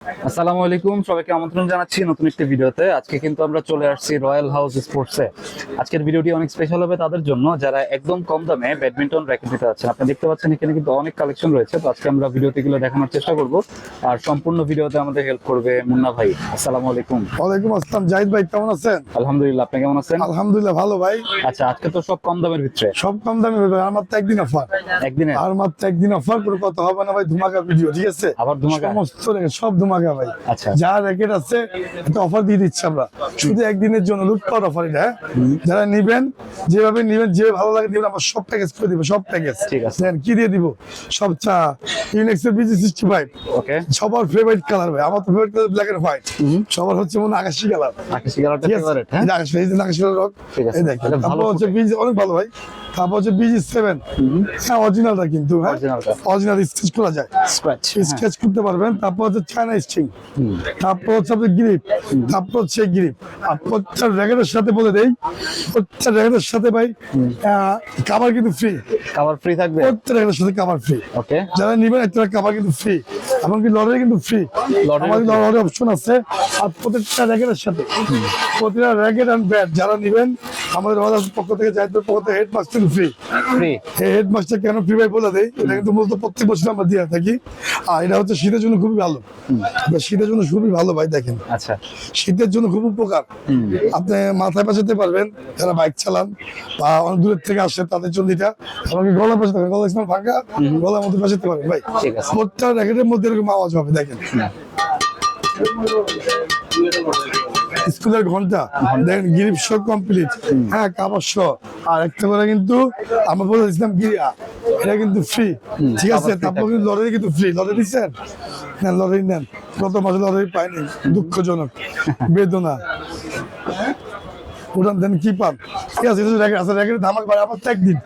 আসসালামু আলাইকুম, সবাইকে আমন্ত্রণ জানাচ্ছি নতুন একটি ভিডিওতে। আজকে কিন্তু আমরা চলে আসছি রয়্যাল হাউস স্পোর্টসে। আজকের ভিডিওটি অনেক স্পেশাল হবে তাদের জন্য যারা একদম কম দামে ব্যাডমিন্টন র্যাকেট নিতে যাচ্ছেন। আপনি দেখতে পাচ্ছেন এখানে কিন্তু অনেক কালেকশন রয়েছে, তো আজকে আমরা ভিডিওতে গুলো দেখানোর চেষ্টা করব। আর সম্পূর্ণ ভিডিওতে আমাদের হেল্প করবে মুন্না ভাই। আসসালামু আলাইকুম। ওয়ালাইকুম আসসালাম। জাহিদ ভাই কেমন আছেন? আলহামদুলিল্লাহ, আপনি কেমন আছেন? আলহামদুলিল্লাহ ভালো ভাই। আচ্ছা, আজকে তো সব কম দামের ভিতরে। সব কম দামে হবে, আর মাত্র একদিন অফার। একদিনে আর মাত্র একদিন অফার, কোনো কথা হবে না ভাই। ধুমাকা ভিডিও, ঠিক আছে? আবার ধুমাকা? সমস্ত রেখে সব ধুমাকা ভাই। আচ্ছা, যা র্যাকেট আছে একটা অফার দিয়ে দিচ্ছি আমরা, শুধু একদিনের জন্য। লুটপাট অফার এটা, হ্যাঁ? যারা নিবেন, যেভাবে নিবেন, যে ভালো লাগে দিবেন, আমরা সব প্যাকেজ করে দিব, সব প্যাকেজ। ঠিক আছে। দেখেন কি দিয়ে দিব, সব চা ইউনিক্সের BG65 ওকে। সবার ফেভারিট কালার ভাই। আমার তো favourite colour black and white, সবার হচ্ছে মনে হয় আকাশি কালার। আকাশি কালারটা ফেভারিট, হ্যাঁ? আকাশি কালার রক। ঠিক আছে। এই দেখেন, এটা ভালো তারপর হচ্ছে BG অনেক ভালো ভাই। তারপর হচ্ছে BG7, হ্যাঁ অরিজিনালটা কিন্তু, হ্যাঁ অরিজিনালটা অরিজিনাল স্কেচ করা যায়, স্ক্র্যাচ। স্কেচ করতে পারবেন। তারপর হচ্ছে চায়না স্ট্রিং, তারপর হচ্ছে আপনার গ্রিপ, তারপর হচ্ছে গ্রিপ। আর প্রত্যেকটা র্যাকেটের সাথে বলে দেই, প্রত্যেকটা র্যাকেটের সাথে ভাই কাভার কিন্তু ফ্রি। কভার ফ্রি থাকবে? প্রত্যেকটা র্যাকেটের সাথে কাভার ফ্রি। ওকে। যারা নিবেন একটা কাভার কিন্তু ফ্রি, এমনকি লটারি কিন্তু ফ্রি। আমাদের লটারি অপশন আছে। আর প্রত্যেকটা র্যাকেটের সাথে, প্রতিটা র্যাকেট এন্ড ব্যাট যারা নিবেন আমাদের পক্ষ থেকে, জাহিদের পক্ষ থেকে হেড মাস্ক কিন্তু ফ্রি। ফ্রি এই হেড মাস্কটা কেন ফ্রি ভাই বলে দেই, এটা কিন্তু মূলত প্রত্যেক বছর আমরা দিয়ে থাকি। আর এটা হচ্ছে শীতের জন্য খুবই ভালো। শীতের জন্য খুবই ভালো ভাই, দেখেন আচ্ছা। শীতের জন্য খুব উপকার। আপনি মাথায় পাশাতে পারবেন যারা বাইক চালান বা অনেক দূরের থেকে আসে তাদের জন্য এটা। এমনকি গলার পাশে থাকবে, গলা ইসলাম ফাঁকা, গলার মধ্যে পাশাতে পারবেন ভাই। ঠিক আছে। প্রত্যেকটা র্যাকেটের মধ্যে এরকম আওয়াজ হবে, দেখেন। স্কুলের ঘন্টা দেখেন, গ্রিপ শো কমপ্লিট, হ্যাঁ কাভার শো। আর একটা করে কিন্তু আমরা বলে দিচ্ছিলাম গিরিয়া, এটা কিন্তু ফ্রি, ঠিক আছে? তারপর কিন্তু লটারি কিন্তু ফ্রি। লটারি দিচ্ছেন? নেন লটারি নেন। গত মাসে লটারি পাইনি, দুঃখজনক, বেদনা। উড়ান দেন কি পান, ঠিক আছে? র্যাকেটের ধামাক ভাই আমার একদিন,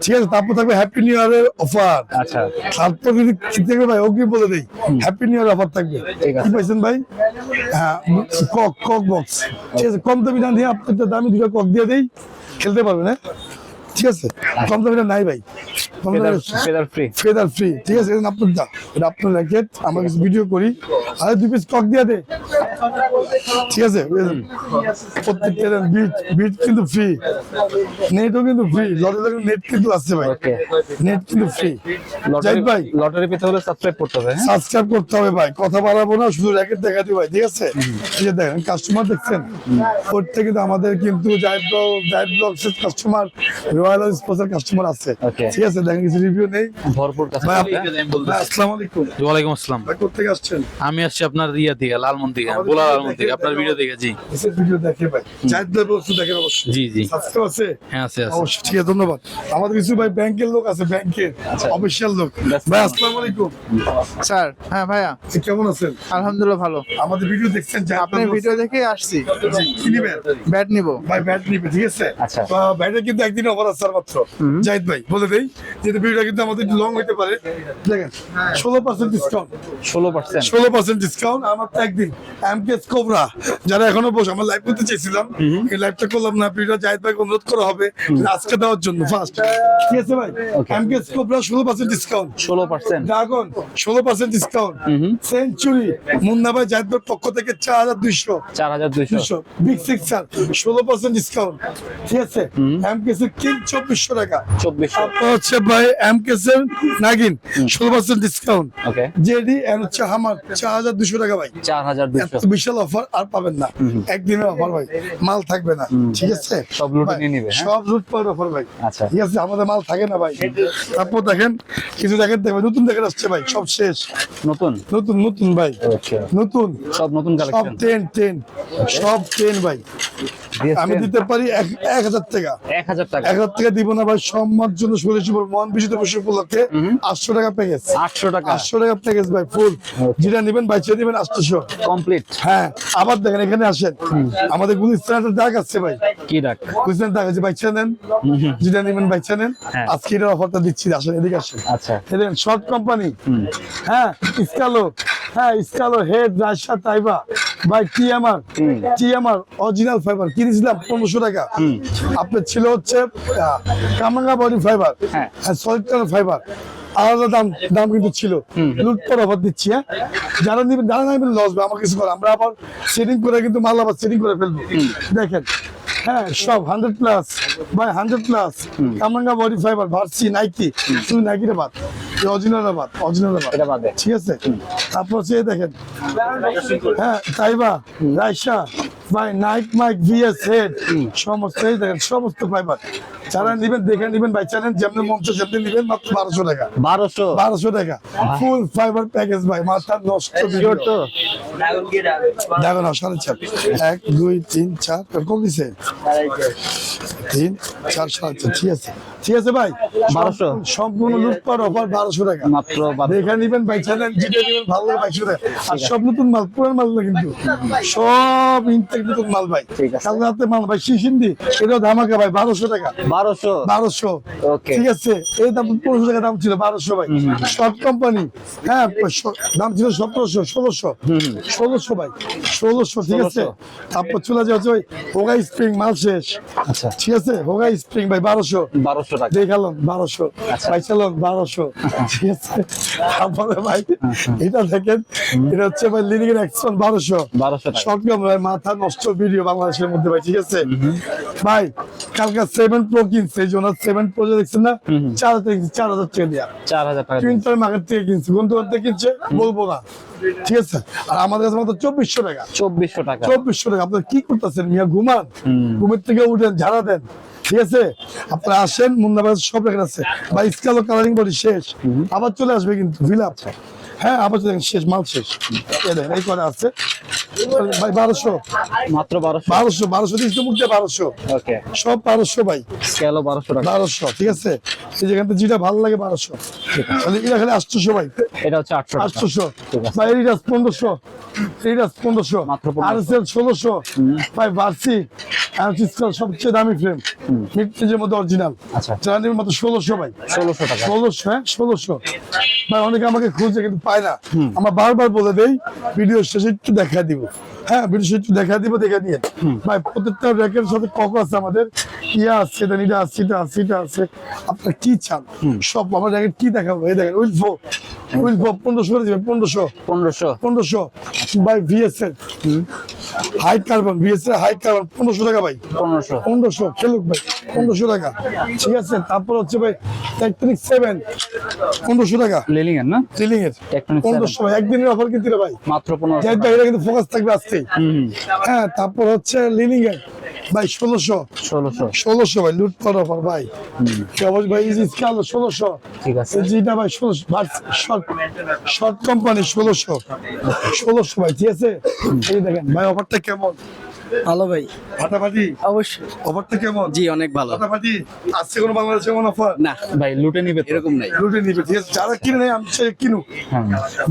ঠিক আছে? তারপর থাকবে হ্যাপি নিউ ইয়ারের অফার। আচ্ছা। তারপর যদি থাকবে ভাই অগ্রিম বলে দেই, হ্যাপি নিউ ইয়ার অফার থাকবে। ঠিক আছে। কি পাইছেন ভাই? হ্যাঁ, কক বক্স, ঠিক আছে? কম দামি না দিয়ে আপনার দামি দুটো কক দিয়ে দেই, খেলতে পারবেন, হ্যাঁ ঠিক আছে? কম দামিটা নাই ভাই, ফেদার ফ্রি। ফেদার ফ্রি, ঠিক আছে? এটা আপনার দা, এটা আপনার র্যাকেট, আমরা কিছু ভিডিও করি। আর 2 পিস কক দিয়ে দে, ঠিক আছে? প্রত্যেকটা বিট কিন্তু ফ্রি, নেটও কিন্তু ফ্রি। লটারি নেট কিন্তু আসছে ভাই, ওকে। নেট কিন্তু ফ্রি। লটারি ভাই লটারি পেতে হলে সাবস্ক্রাইব করতে হবে, হ্যাঁ? সাবস্ক্রাইব করতে হবে ভাই, কথা বাড়াবো না, শুধু র্যাকেট দেখাতে ভাই, ঠিক আছে? এই যে দেখেন কাস্টমার দেখছেন, প্রত্যেকে কিন্তু আমাদের কিন্তু জাহিদ ব্লগসের কাস্টমার, রয়্যাল হাউস স্পোর্টসের কাস্টমার আছে, Okay. ঠিক আছে? দেখেন কিছু রিভিউ নেই ভরপুর ভাই। কাস্টমার। ভাই আসসালামু আলাইকুম। ওয়ালাইকুম আসসালাম। ভাই কোথেকে আসছেন? আমি আসছি আপনার ইয়া থেকে, লালমন থেকে, বোলা লালমন থেকে, আপনার ভিডিও দেখেছি। এসে ভিডিও দেখে ভাই, জাহিদ ব্লগস দেখেন অবশ্যই। জি জি, সাবস্ক্রাইব আছে? হ্যাঁ আছে আছে। অবশ্যই, ঠিক আছে, ধন্যবাদ। আমাদের কিছু ভাই ব্যাংকের লোক আছে, ব্যাংকের অফিসিয়াল লোক। ভাই আসসালামু আলাইকুম। স্যার, হ্যাঁ ভাইয়া, কেমন আছেন? আলহামদুলিল্লাহ ভালো। আমাদের ভিডিও দেখছেন, আপনার ভিডিও দেখে আসছি, কি নিবেন? ব্যাট নিব। ভাই ব্যাট নিবে, ঠিক আছে? আচ্ছা। ব্যাটের কিন্তু একদিন অফার আছে মাত্র। জাহিদ ভাই বলে দেই, যেহেতু ভিডিওটা কিন্তু আমাদের লং হইতে পারে, দেখেন 16% ডিসকাউন্ট, 16%। 16% ডিসকাউন্ট আমার তো একদিন। এমকেএস কোবরা যারা এখনো বসে, আমরা লাইভ করতে চেয়েছিলাম, এই লাইভটা করলাম না। ভিডিও জাহিদ ভাই অনুরোধ করা হবে আজকে দেওয়ার জন্য ফার্স্ট, ঠিক আছে ভাই? MKS cobra 16% discount, 16%। Dragon 16% discount, century Munna ভাই জাহিদ ভাইয়ের পক্ষ থেকে 4200, 4200। বিগ সিক্সার 16% ডিসকাউন্ট, ঠিক আছে? এমকেএস এর কিং 2400 টাকা, 2400। তারপর হচ্ছে ভাই এমকেএস এর নাগিন 16% ডিসকাউন্ট, ওকে। জেডি এন্ড হচ্ছে হামার 4200 টাকা ভাই। 4200। এত বিশাল অফার আর পাবেন না, একদিনের অফার ভাই, মাল থাকবে না, ঠিক আছে? সব লুটে ভাই, নিয়ে নিবে, হ্যাঁ? সব লুট পাওয়ার অফার ভাই, আচ্ছা। ঠিক আছে? আমাদের মাল থাকে না ভাই। তারপর দেখেন কিছু দেখেন, দেখবেন নতুন দেখেন আসছে ভাই, সব শেষ, নতুন। নতুন নতুন ভাই, ওকে। নতুন সব নতুন সব কালেকশন 10 সব 10 ভাই। আমি দিতে পারি 1000 টাকা, 1000 টাকা। 1000 টাকা দিব না ভাই, সম্মান জন্য শুনেছি মন বিশুদ্ধ বসে উপলক্ষে 800 টাকা প্যাকেজ, 800 টাকা 800 টাকা প্যাকেজ ভাই, ফুল যেটা নেবেন বাইচে দিবেন 800। কমপ্লিট। হ্যাঁ, আবার দেখেন এখানে আসেন, আমাদের গুলিস্তানের দাগ আছে ভাই, কি ডাক? গুলিস্তানের দাগ আছে, বাইচা নেন, যেটা নেবেন বাইচা নেন। হ্যাঁ। আজকে এটার অফারটা দিচ্ছি, আসেন এদিকে আসেন। আচ্ছা। দেখেন শর্ট কোম্পানি, হ্যাঁ স্কালো, হ্যাঁ স্কালো হেড রাজশাহ তাইবা ভাই, টিএমআর অরিজিনাল ফাইবার কিনেছিলাম 1500 টাকা। আপনার ছিল হচ্ছে কামাঙ্গা বডি ফাইবার, হ্যাঁ। সলিড ফাইবার, আলাদা দাম দাম কিন্তু ছিল লুটপাট অফার দিচ্ছি। হ্যাঁ, যারা নিবেন যারা নেবেন লস আমার কিছু করে আমরা আবার সেটিং করে কিন্তু মাল আবার সেটিং করে ফেলবো। দেখেন হ্যাঁ সব 100+ বাই 100+ কামাঙ্গা বডি ফাইবার ভার্সি নাইকি, শুধু নাইকিটা বাদ, অরিজিনাল বাদ এটা বাদে। ঠিক আছে। তারপর সে দেখেন হ্যাঁ তাইবা রাইসা ভাই নাইক মাইক ভিএস হেড সমস্ত এই দেখেন সমস্ত ফাইবার যারা নিবেন দেখে নিবেন ভাই চ্যানেল যেমন মঞ্চ যেমনি নিবেন মাত্র 1200 টাকা 1200 টাকা ফুল ফাইবার প্যাকেজ ভাই মাথা নষ্ট ভিডিও তো দেখো না 4.5 1 2 3 4 কম দিছে 3 4 4.5 ঠিক আছে ভাই 1200 সম্পূর্ণ লুটপাট অফার 1200 টাকা মাত্র দেখে নিবেন ভাই চ্যানেল যেটা নিবেন ভালো লাগে 200 টাকা আর সব নতুন মাল পুরান মাল না কিন্তু সব ইনটেক নতুন মাল ভাই কাল রাতে মাল ভাই শিশিন্দি এটাও ধামাকা ভাই 1200 টাকা 1200 ওকে ঠিক আছে এই দাম 1500 টাকা দাম ছিল 1200 ভাই শর্ট কোম্পানি হ্যাঁ দাম ছিল 1700 1600 ভাই 1600 ঠিক আছে। তারপর চলে যাচ্ছে ওই হোগা স্প্রিং মাল শেষ আচ্ছা ঠিক আছে হোগা স্প্রিং ভাই 1200 টাকা দেখালাম 1200 ভাই চালান 1200 ঠিক আছে। তারপরে ভাই এটা দেখেন এটা হচ্ছে ভাই লিনিং এর অ্যাকশন 1200 টাকা শর্ট কম ভাই মাথা নষ্ট ভিডিও বাংলাদেশের মধ্যে ভাই ঠিক আছে ভাই কালকে 7 প্রো কিনছে এই জন্য 7 প্রো দেখছেন না 4000 টাকা দিয়া 4000 টাকা প্রিন্টার মার্কেট থেকে কিনছে কোন দোকান থেকে কিনছে বলবো না ঠিক আছে। আর আমাদের কাছে মাত্র 2400 টাকা 2400 টাকা আপনারা কি করতেছেন মিয়া ঘুমান ঘুমের থেকে উঠেন ঝাড়া দেন ঠিক আছে। আপনারা আসেন মুন্নাবাদ সব রেখে আছে ভাই স্কালো কালারিং বডি শেষ আবার চলে আসবে কিন্তু ফিলাপ হ্যাঁ আবার চলে শেষ মাল শেষ এই করে আছে ভাই 1200 মাত্র 1200 দিচ্ছে মুখে 1200 ওকে সব 1200 ভাই স্কেলও 1200 টাকা 1200 ঠিক আছে। এই যেখান থেকে যেটা ভালো লাগে 1200 তাহলে এটা খালি 800 ভাই এটা হচ্ছে 800 টাকা 800 ভাই এটা 1500 এটা 1500 মাত্র 1500 আর 1600 ভাই ভার্সি আর সবচেয়ে দামি ফ্রেম মিড-রেঞ্জের মধ্যে অরিজিনাল আচ্ছা জানেন মাত্র 1600 ভাই 1600 টাকা 1600 হ্যাঁ 1600 ভাই অনেকে আমাকে খুঁজে কিন্তু পায় না আমরা বারবার বলে দেই ভিডিও শেষে একটু দেখা দিব হ্যাঁ ভিডিও শেষে একটু দেখা দিব দেখে নিয়ে ভাই প্রত্যেকটা র্যাকের সাথে কক আছে আমাদের ইয়া আছে এটা আছে এটা আছে এটা আছে আপনারা কি চান সব আমার র্যাকেট কি দেখাবো এই দেখেন উইলফো 1500 করে দিবেন 1500 ভাই VSL high carbon VSL high carbon 1500 টাকা ভাই 1500 খেলুক ভাই 1500 টাকা ঠিক আছে। তারপর হচ্ছে ভাই টেকটনিক 7 1500 টাকা লিলিং এর না লিলিং এর টেকটনিক 1500 ভাই একদিনের অফার কিন্তু রে ভাই মাত্র 1500 ভাই এটা কিন্তু ফোকাস থাকবে আজকে হ্যাঁ। তারপর হচ্ছে লিলিং এর ভাই 1600 ভাই লুটপাট অফার ভাই কি অবশ্য ভাই ইজি স্কাল 1600 ঠিক আছে যেটা ভাই 1600 শর্ট কোম্পানি 1600 ভাই ঠিক আছে। এই দেখেন ভাই অফারটা কেমন ভালো ভাই ফাটাফাটি অবশ্যই অফারটা কেমন জি অনেক ভালো ফাটাফাটি আজকে কোনো বাংলাদেশে কোনো অফার না ভাই লুটে নিবে তো? এরকম নাই লুটে নিবে ঠিক আছে। যারা কিনে নেয় আমি চাই কিনুক হ্যাঁ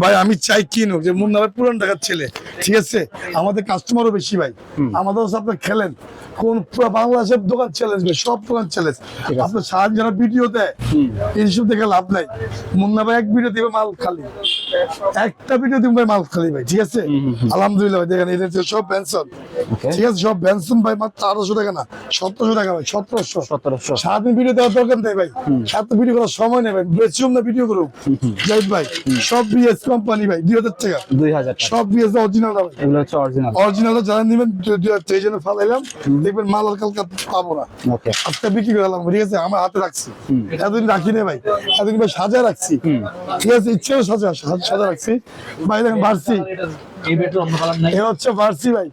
ভাই আমি চাই কিনুক যে মুন্না ভাই পুরান ঢাকার ছেলে ঠিক আছে। আমাদের কাস্টমারও বেশি ভাই আমাদের সাথে আপনি খেলেন কোন পুরো বাংলাদেশের দোকান চ্যালেঞ্জ ভাই সব দোকান চ্যালেঞ্জ আপনার সাহায্য যারা ভিডিও দেয় এইসব দেখে লাভ নাই। মুন্না ভাই এক ভিডিও দিবে মাল খালি একটা ভিডিও দিবে ভাই মাল খালি ভাই ঠিক আছে। আলহামদুলিল্লাহ ভাই দেখেন এটা হচ্ছে সব পেনশন ঠিক আছে সব বেনসন ভাই মাত্র 1800 টাকা না 1700 টাকা ভাই 1700 সারাদিন ভিডিও দেওয়ার দরকার নেই ভাই সাত ভিডিও করার সময় নেই ভাই বেশিও না ভিডিও করুক জাহিদ ভাই সব বিএস কোম্পানি ভাই 2000 টাকা 2000 টাকা সব বিএস অরিজিনাল ভাই এগুলো হচ্ছে অরিজিনাল অরিজিনাল যারা নেবেন এই জন্য ফালাইলাম দেখবেন মাল আর কালকে পাবো না ওকে আজকে বিক্রি করলাম ঠিক আছে আমার হাতে রাখছি এতদিন রাখি না ভাই এতদিন ভাই সাজা রাখছি ঠিক আছে ইচ্ছেও সাজা রাখছি ভাই দেখেন ভার্সি এই বেটর অন্য কালার নাই এ হচ্ছে ভার্সি ভাই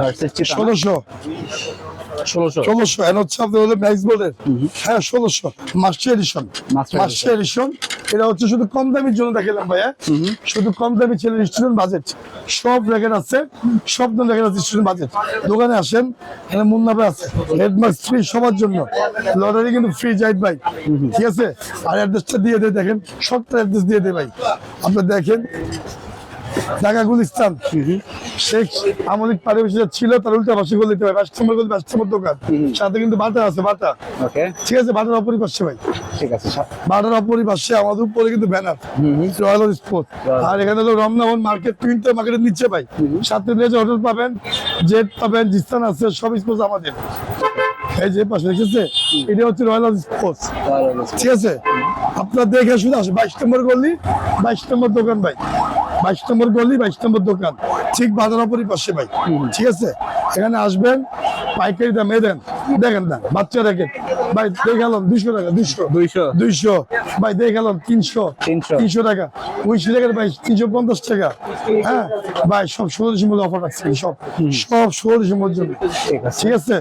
ভার্সেস চিতা 1600 এর হচ্ছে আপনাদের হলো ম্যাক্স বোর্ডের হ্যাঁ 1600 মাস্টার এডিশন এটা হচ্ছে শুধু কম দামির জন্য দেখালাম ভাইয়া শুধু কম দামি ছেলের স্টুডেন্ট বাজেট সব র্যাকেট আছে সব দাম র্যাকেট আছে স্টুডেন্ট বাজেট দোকানে আসেন এখানে মুন্না ভাই আছে হেডমার্কস ফ্রি সবার জন্য লটারি কিন্তু ফ্রি জাহিদ ভাই ঠিক আছে। আর অ্যাড্রেসটা দিয়ে দেয় দেখেন সবটা অ্যাড্রেস দিয়ে দেয় ভাই আপনারা দেখেন ঢাকা গুলিস্তান শেখ আমলিক পারিবেশে ছিল তার উল্টা পাশে গলি দিতে হয় 5 নম্বর দোকান সাথে কিন্তু বাটা আছে বাটা ওকে ঠিক আছে বাটার অপরই পাশে ভাই ঠিক আছে বাটার অপরই পাশে আমাদের উপরে কিন্তু ব্যানার রয়্যাল স্পোর্ট আর এখানে হলো রমনাবন মার্কেট টুইনটা মার্কেটের নিচে ভাই সাথে রেজ হোটেল পাবেন জেট পাবেন জিস্তান আছে সব স্পোর্টস আমাদের এই যে পাশে দেখেছে, এটা হচ্ছে রয়্যাল হাউস স্পোর্টস, ঠিক আছে? আপনার দেখে শুনে আসে 22 নম্বর গলি, 22 নম্বর দোকান ভাই, 22 নম্বর গলি, 22 নম্বর দোকান, ঠিক বাজার অপরি পাশে ভাই, ঠিক আছে? এখানে আসবেন, পাইকারি দামে দেন, দেখেন না বাচ্চা রেখে ভাই দেখালাম 200 টাকা, 200 ভাই দেখালাম 300 টাকা, ওই টাকার ভাই 350 টাকা। হ্যাঁ ভাই, সব 16 ডিসেম্বর অফার রাখছি, সব 16 ডিসেম্বর জন্য, ঠিক আছে?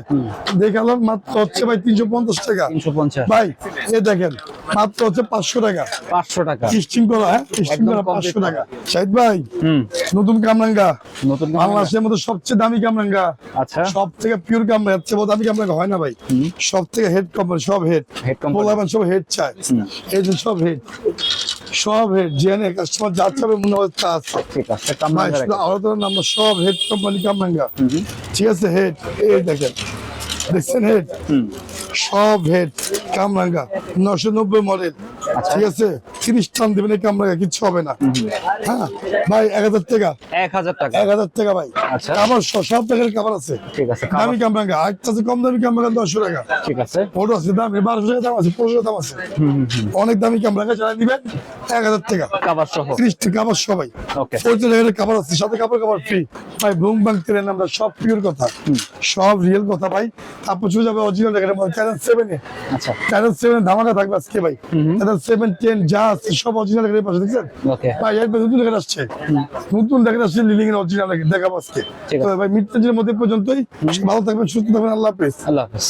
দেখালাম মাত্র হচ্ছে ভাই 350 টাকা 350 ভাই। এ দেখেন মাত্র হচ্ছে 500 টাকা, 500 টাকা। স্টিং করা, হ্যাঁ স্টিং করা একদম 500 complete টাকা। শাহিদ ভাই, হুম, নতুন কামরাঙ্গা, নতুন বাংলাদেশের মধ্যে সবচেয়ে দামি কামরাঙ্গা, আচ্ছা, সব থেকে পিওর কামরা, হচ্ছে বহুত দামি কামরাঙ্গা হয় না ভাই, সব থেকে হেড কোম্পানি, সব হেড Head company। বলবেন, সব হেড চায়, এই যে সব হেড, সব হেড জেনে কাস্টমার যা চাবে মনে হয় তা আছে ঠিক আছে। ভাই। কামরাঙ্গা শুধু আলাদা নাম না, সব হেড কোম্পানি কামরাঙ্গা, ঠিক আছে? হেড এই দেখেন, দেখছেন হেড, সব হেড কামরাঙ্গা 990 মডেল, ঠিক আছে? 30 টান দেবেন এই কামরাঙ্গা, কিচ্ছু হবে না। হ্যাঁ ভাই 1000 টাকা, 1000 টাকা। 1000 টাকা ভাই। আচ্ছা। কাবার সব টাকার কাবার আছে, ঠিক আছে, দামি কামরাঙ্গা। আরেকটা আছে কম দামি কামরাঙ্গা 100 টাকা, ঠিক আছে। ওটা আছে দামি 1200 টাকা দাম আছে, 1500 দাম আছে। অনেক দামি কামরাঙ্গা যারা নিবেন 1000 টাকা, কাবার সহ। 30 টাকা কাবার সবাই, ওকে। 40 টাকার কাবার আছে, সাথে কাবার ফ্রি ভাই। বুম বাং ট্রেন আমরা সব পিওর কথা, সব রিয়েল কথা ভাই। তারপর চলে যাবে অরিজিনাল টাকার মধ্যে চ্যানেল 7 এ, আচ্ছা, চ্যানেল 7 ধামাকা থাকবে আজকে ভাই। চ্যানেল 7, 10 যা আছে সব অরিজিনাল টাকার পাশে, দেখছেন ওকে। ভাই? এর নতুন টাকা আসছে, নতুন টাকা আসছে, লিলিং এর অরিজিনাল টাকা দেখাবো আজকে। ঠিক আছে। তো ভাই মিড রেঞ্জের মধ্যে পর্যন্তই। ভালো থাকবেন, সুস্থ থাকবেন, আল্লাহ হাফেজ। আল্লাহ হাফেজ।